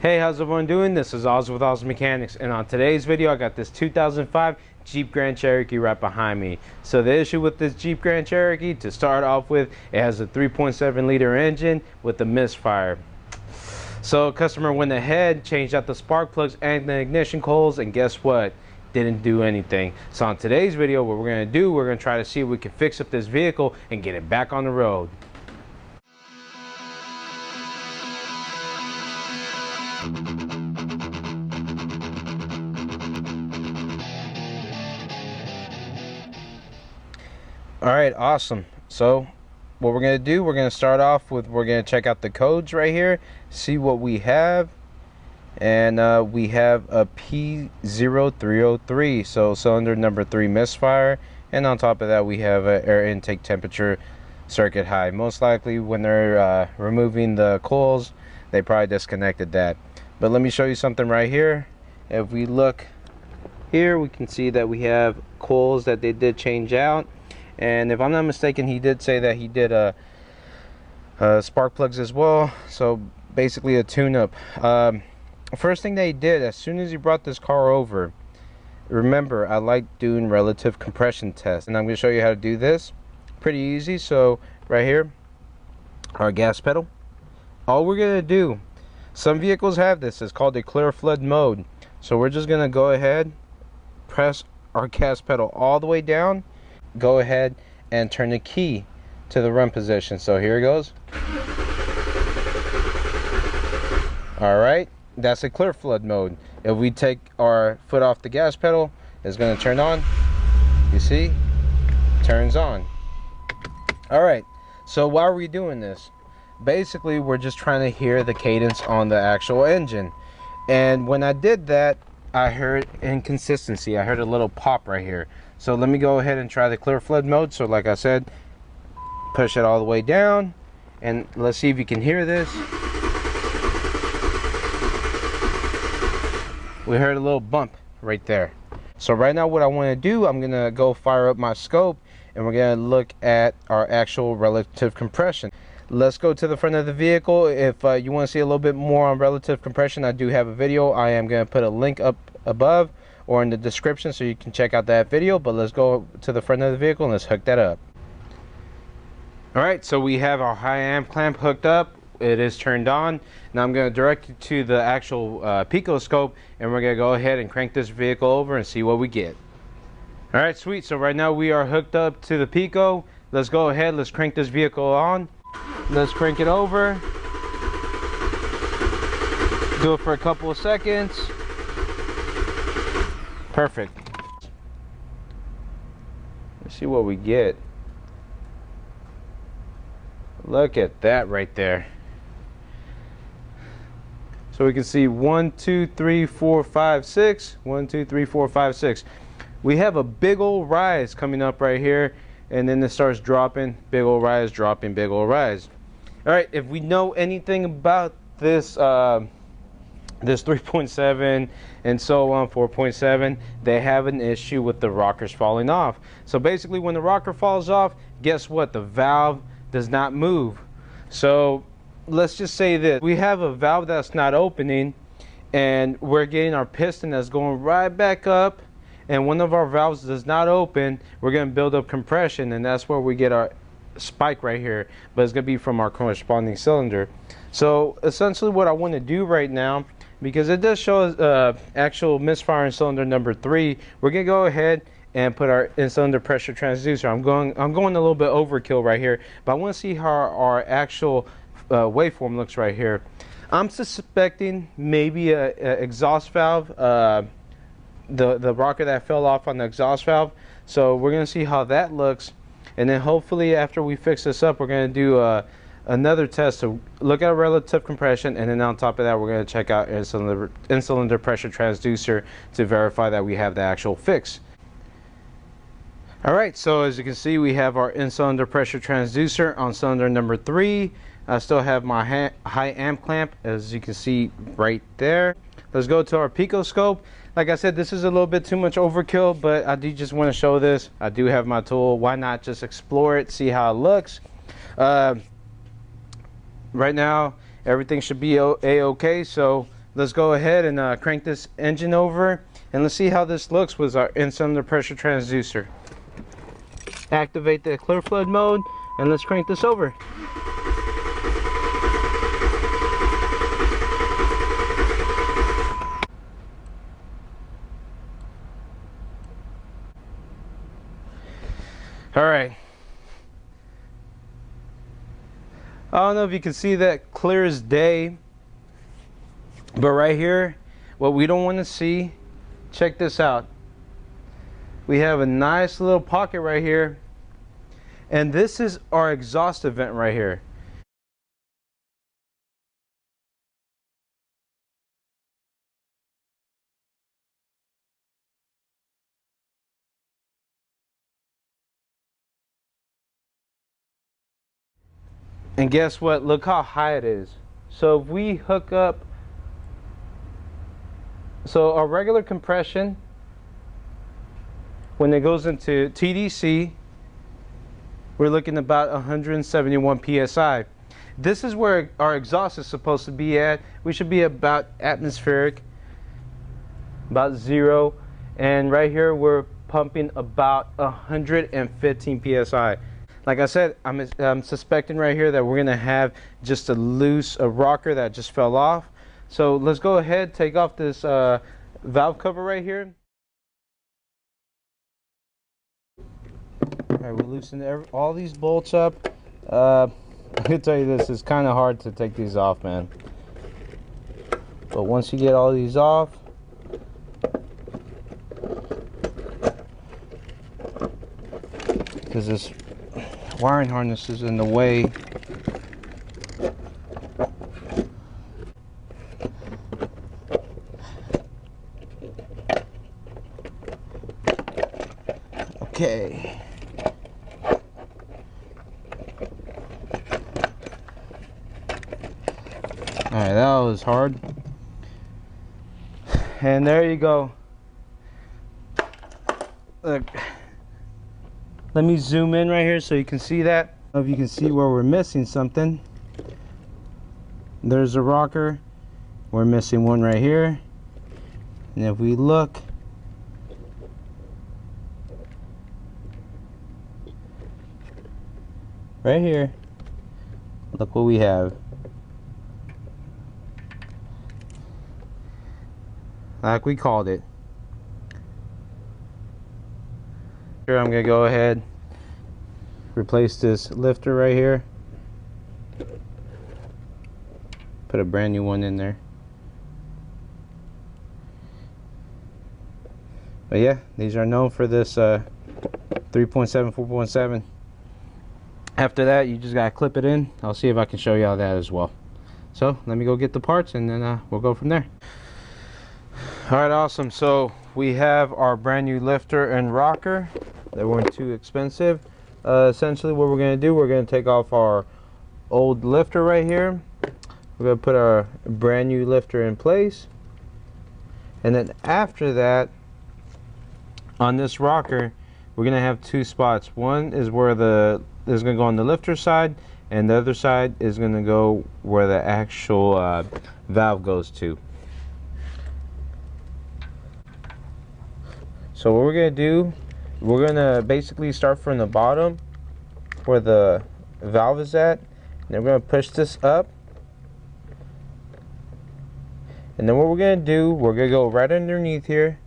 Hey, how's everyone doing? This is Oz with Oz Mechanics, and on today's video I got this 2005 Jeep Grand Cherokee right behind me. So the issue with this Jeep Grand Cherokee, to start off with, it has a 3.7 liter engine with a misfire. So customer went ahead, changed out the spark plugs and the ignition coils, and guess what? Didn't do anything. So on today's video, what we're going to do, we're going to try to see if we can fix up this vehicle and get it back on the road. Alright, awesome. So what we're going to do, we're going to start off with, we're going to check out the codes right here, see what we have. And we have a P0303, so cylinder number 3 misfire. And on top of that, we have an air intake temperature circuit high. Most likely when they're removing the coils, they probably disconnected that. But let me show you something right here. If we look here, we can see that we have coils that they did change out. And if I'm not mistaken, he did say that he did spark plugs as well. So basically a tune-up. First thing they did, as soon as he brought this car over, remember, I like doing relative compression tests, and I'm going to show you how to do this. Pretty easy. So right here, our gas pedal. All we're going to do, some vehicles have this, it's called a clear flood mode. So we're just going to go ahead, press our gas pedal all the way down, go ahead and turn the key to the run position. So here it goes. Alright, that's a clear flood mode. If we take our foot off the gas pedal, it's going to turn on. You see? Turns on. Alright, so why are we doing this? Basically, we're just trying to hear the cadence on the actual engine. And when I did that, I heard inconsistency. I heard a little pop right here. So let me go ahead and try the clear flood mode. So like I said, push it all the way down, and let's see if you can hear this. We heard a little bump right there. So right now what I want to do, I'm going to go fire up my scope, and we're going to look at our actual relative compression. Let's go to the front of the vehicle. If you want to see a little bit more on relative compression, I do have a video. I am going to put a link up above or in the description so you can check out that video. But let's go to the front of the vehicle and let's hook that up. Alright, so we have our high amp clamp hooked up. It is turned on. Now I'm going to direct you to the actual Picoscope, and we're going to go ahead and crank this vehicle over and see what we get. Alright, sweet. So right now we are hooked up to the Pico. Let's go ahead, let's crank this vehicle on. Let's crank it over. Do it for a couple of seconds. Perfect. Let's see what we get. Look at that right there. So we can see 1, 2, 3, 4, 5, 6. 1, 2, 3, 4, 5, 6. We have a big old rise coming up right here, and then it starts dropping. Big old rise, dropping, big old rise. All right, if we know anything about this this 3.7 and so on, 4.7, they have an issue with the rockers falling off. So basically when the rocker falls off, guess what? The valve does not move. So let's just say that we have a valve that's not opening, and we're getting our piston that's going right back up, and one of our valves does not open. We're going to build up compression, and that's where we get our spike right here, but it's going to be from our corresponding cylinder. So essentially what I want to do right now, because it does show actual misfire in cylinder number 3, we're going to go ahead and put our in-cylinder pressure transducer. I'm going a little bit overkill right here, but I want to see how our actual waveform looks right here. I'm suspecting maybe a exhaust valve, the rocker that fell off on the exhaust valve. So we're going to see how that looks, and then hopefully after we fix this up, we're going to do another test to look at relative compression, and then on top of that we're going to check out in-cylinder pressure transducer to verify that we have the actual fix. Alright, so as you can see, we have our in-cylinder pressure transducer on cylinder number 3. I still have my high amp clamp, as you can see right there. Let's go to our Picoscope. Like I said, this is a little bit too much overkill, but I do just want to show this. I do have my tool. Why not just explore it, see how it looks? Right now everything should be a-okay, so let's go ahead and crank this engine over, and let's see how this looks with our instant under pressure transducer. Activate the clear flood mode, and let's crank this over. All right. I don't know if you can see that clear as day, but right here, what we don't want to see, check this out. We have a nice little pocket right here, and this is our exhaust vent right here. And guess what? Look how high it is. So if we hook up, so our regular compression, when it goes into TDC, we're looking about 171 psi. This is where our exhaust is supposed to be at. We should be about atmospheric, about 0, and right here we're pumping about 115 psi. Like I said, I'm suspecting right here that we're gonna have just a rocker that just fell off. So let's go ahead, take off this valve cover right here. All right, we loosened all these bolts up. I can tell you this, it's kind of hard to take these off, man. But once you get all these off, because this wiring harness is in the way. Okay. Alright, that was hard. And there you go. Look. Let me zoom in right here so you can see that. I don't know if you can see where we're missing something. There's a rocker. We're missing one right here. And if we look, right here, look what we have. Like we called it. I'm gonna go ahead, replace this lifter right here, put a brand new one in there. But yeah, these are known for this 3.7 4.7. After that, you just gotta clip it in. I'll see if I can show you all that as well. So let me go get the parts, and then we'll go from there. All right, awesome. So we have our brand new lifter and rocker. They weren't too expensive. Essentially what we're going to do, we're going to take off our old lifter right here. We're going to put our brand new lifter in place. And then after that, on this rocker, we're going to have two spots. One is where is going to go on the lifter side, and the other side is going to go where the actual valve goes to. So what we're going to do, we're going to basically start from the bottom where the valve is at, and then we're going to push this up. And then what we're going to do, we're going to go right underneath here.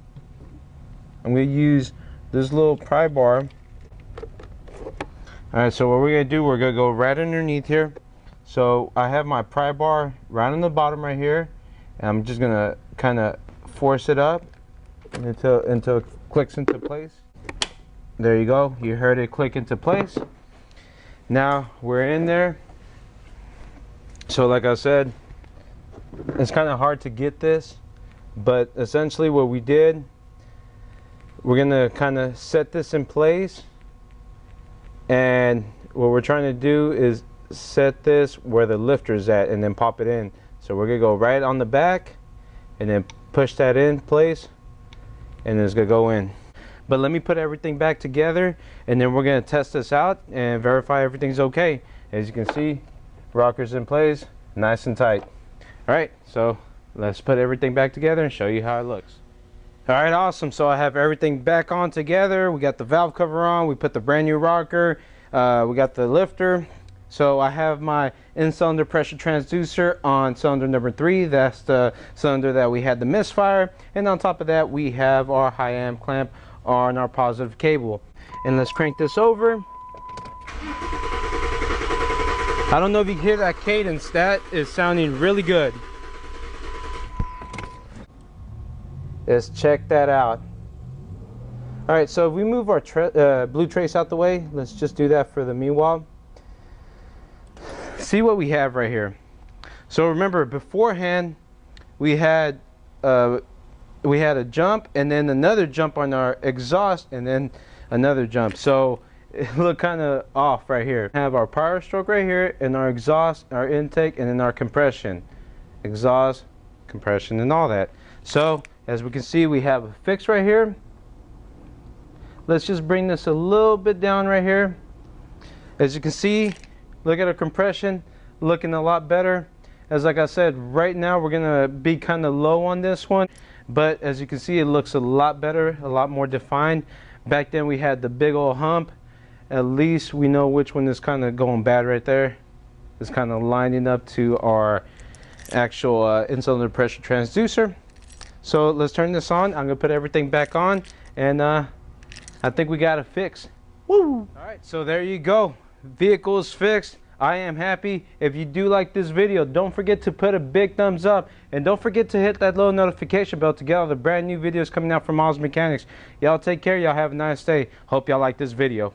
I'm going to use this little pry bar. Alright, so what we're going to do, we're going to go right underneath here. So I have my pry bar right on the bottom right here, and I'm just going to kind of force it up until it clicks into place. There you go, you heard it click into place. Now we're in there. So like I said, it's kind of hard to get this, but essentially what we did, we're gonna kind of set this in place, and what we're trying to do is set this where the lifter's at and then pop it in. So we're gonna go right on the back and then push that in place, and it's gonna go in. But let me put everything back together, and then we're gonna test this out and verify everything's okay. As you can see, rocker's in place, nice and tight. All right, so let's put everything back together and show you how it looks. Alright, awesome. So I have everything back on together. We got the valve cover on, we put the brand new rocker, we got the lifter. So I have my in-cylinder pressure transducer on cylinder number 3. That's the cylinder that we had the misfire. And on top of that, we have our high amp clamp on our positive cable. And let's crank this over. I don't know if you can hear that cadence. That is sounding really good. Let's check that out. All right, so if we move our blue trace out the way, let's just do that for the meanwhile. See what we have right here. So remember, beforehand we had a jump and then another jump on our exhaust and then another jump. So it looked kind of off right here. We have our power stroke right here and our exhaust, our intake, and then our compression. Exhaust, compression, and all that. So as we can see, we have a fix right here. Let's just bring this a little bit down right here. As you can see, look at our compression, looking a lot better. As like I said, right now we're gonna be kind of low on this one, but as you can see, it looks a lot better, a lot more defined. Back then we had the big old hump. At least we know which one is kind of going bad right there. It's kind of lining up to our actual in-cylinder pressure transducer. So let's turn this on. I'm gonna put everything back on, and I think we got it fixed. Woo! All right, so there you go. Vehicle is fixed. I am happy. If you do like this video, don't forget to put a big thumbs up, and don't forget to hit that little notification bell to get all the brand new videos coming out from Miles Mechanics. Y'all take care. Y'all have a nice day. Hope y'all like this video.